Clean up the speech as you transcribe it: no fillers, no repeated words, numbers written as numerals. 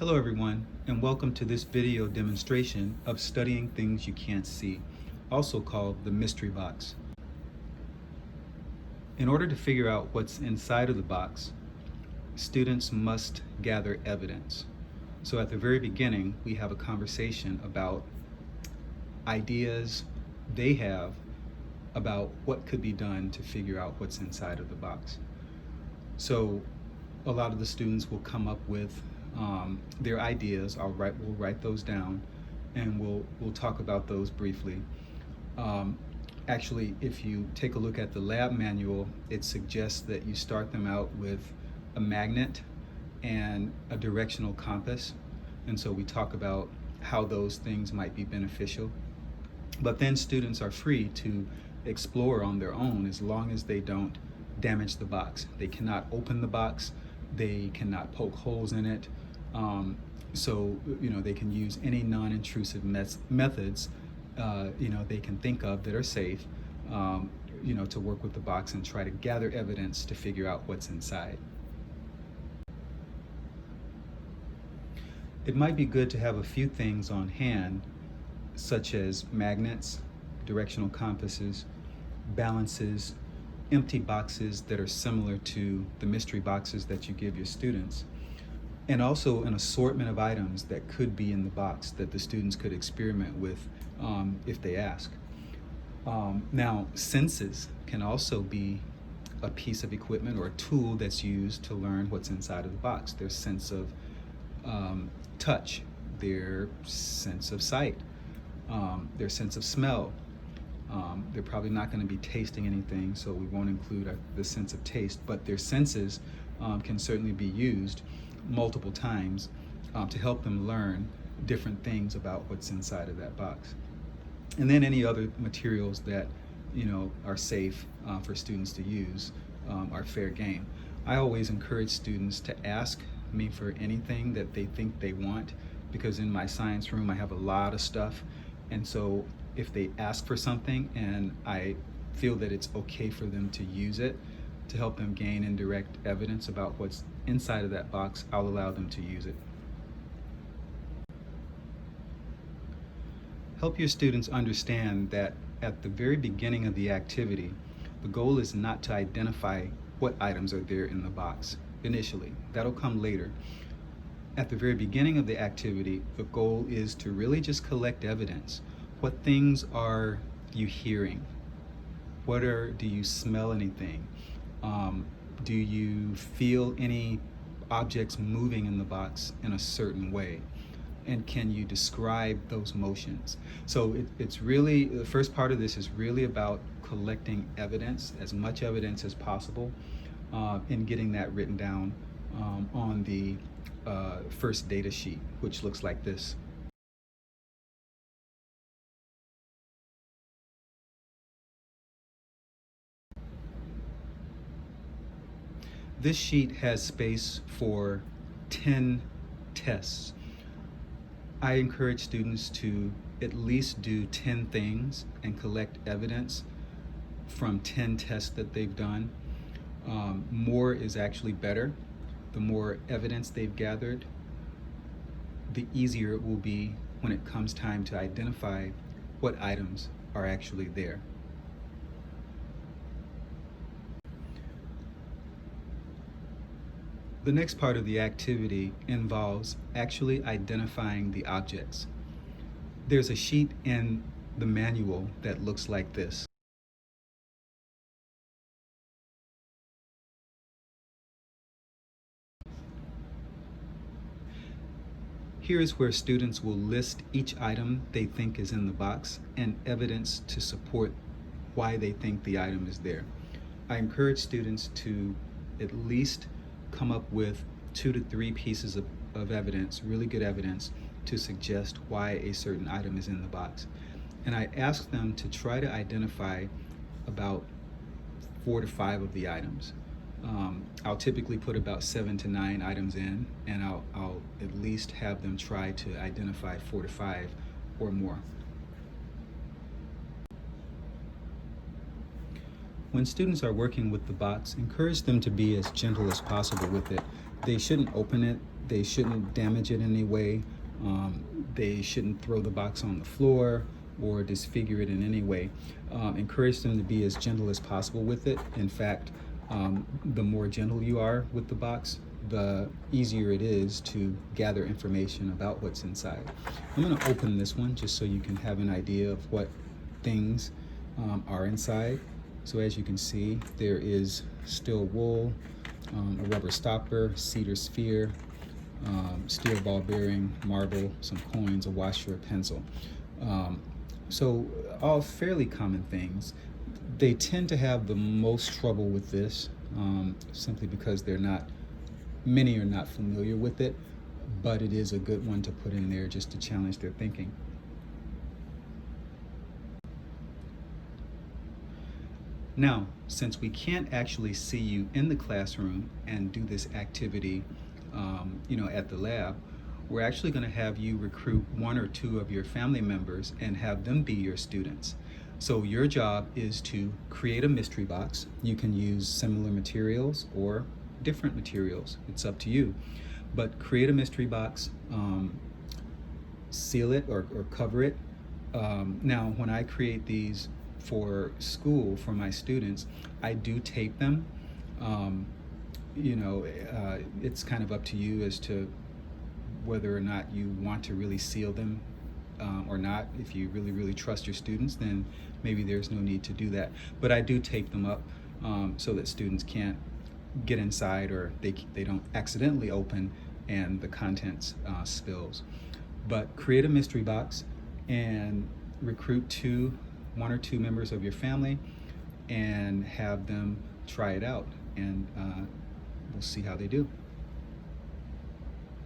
Hello everyone, and welcome to this video demonstration of studying things you can't see, also called the mystery box. In order to figure out what's inside of the box, students must gather evidence. So at the very beginning, we have a conversation about ideas they have about what could be done to figure out what's inside of the box. So a lot of the students will come up with their ideas. We'll write those down, and we'll talk about those briefly. Actually, if you take a look at the lab manual, it suggests that you start them out with a magnet and a directional compass, and so we talk about how those things might be beneficial. But then students are free to explore on their own as long as they don't damage the box. They cannot open the box, they cannot poke holes in it. So they can use any non-intrusive methods they can think of that are safe to work with the box and try to gather evidence to figure out what's inside. It might be good to have a few things on hand, such as magnets, directional compasses, balances, empty boxes that are similar to the mystery boxes that you give your students, and also an assortment of items that could be in the box that the students could experiment with if they ask. Now, senses can also be a piece of equipment or a tool that's used to learn what's inside of the box. Their sense of touch, their sense of sight, their sense of smell. They're probably not going to be tasting anything, so we won't include the sense of taste, but their senses can certainly be used multiple times to help them learn different things about what's inside of that box. And then any other materials that are safe for students to use are fair game. I always encourage students to ask me for anything that they think they want, because in my science room I have a lot of stuff, and so if they ask for something and I feel that it's okay for them to use it to help them gain indirect evidence about what's inside of that box, I'll allow them to use it. Help your students understand that at the very beginning of the activity, the goal is not to identify what items are there in the box initially. That'll come later. At the very beginning of the activity, the goal is to really just collect evidence. What things are you hearing? Do you smell anything? Do you feel any objects moving in the box in a certain way? And can you describe those motions? So it's really, the first part of this is really about collecting evidence, as much evidence as possible, and getting that written down on the first data sheet, which looks like this. This sheet has space for 10 tests. I encourage students to at least do 10 things and collect evidence from 10 tests that they've done. More is actually better. The more evidence they've gathered, the easier it will be when it comes time to identify what items are actually there. The next part of the activity involves actually identifying the objects. There's a sheet in the manual that looks like this. Here's where students will list each item they think is in the box and evidence to support why they think the item is there. I encourage students to at least come up with 2 to 3 pieces of evidence, really good evidence, to suggest why a certain item is in the box. And I ask them to try to identify about 4 to 5 of the items. I'll typically put about 7 to 9 items in, and I'll at least have them try to identify 4 to 5 or more. When students are working with the box, encourage them to be as gentle as possible with it. They shouldn't open it. They shouldn't damage it in any way. They shouldn't throw the box on the floor or disfigure it in any way. Encourage them to be as gentle as possible with it. In fact, the more gentle you are with the box, the easier it is to gather information about what's inside. I'm going to open this one just so you can have an idea of what things are inside. So as you can see, there is steel wool, a rubber stopper, cedar sphere, steel ball bearing, marble, some coins, a washer, a pencil. So all fairly common things. They tend to have the most trouble with this simply because many are not familiar with it, but it is a good one to put in there just to challenge their thinking. Now, since we can't actually see you in the classroom and do this activity, at the lab, we're actually going to have you recruit one or two of your family members and have them be your students. So your job is to create a mystery box. You can use similar materials or different materials. It's up to you. But create a mystery box, seal it or cover it. Now, when I create these for school for my students, I do tape them. It's kind of up to you as to whether or not you want to really seal them or not. If you really, really trust your students, then maybe there's no need to do that. But I do tape them up so that students can't get inside or they don't accidentally open and the contents spills. But create a mystery box and recruit one or two members of your family and have them try it out, and we'll see how they do.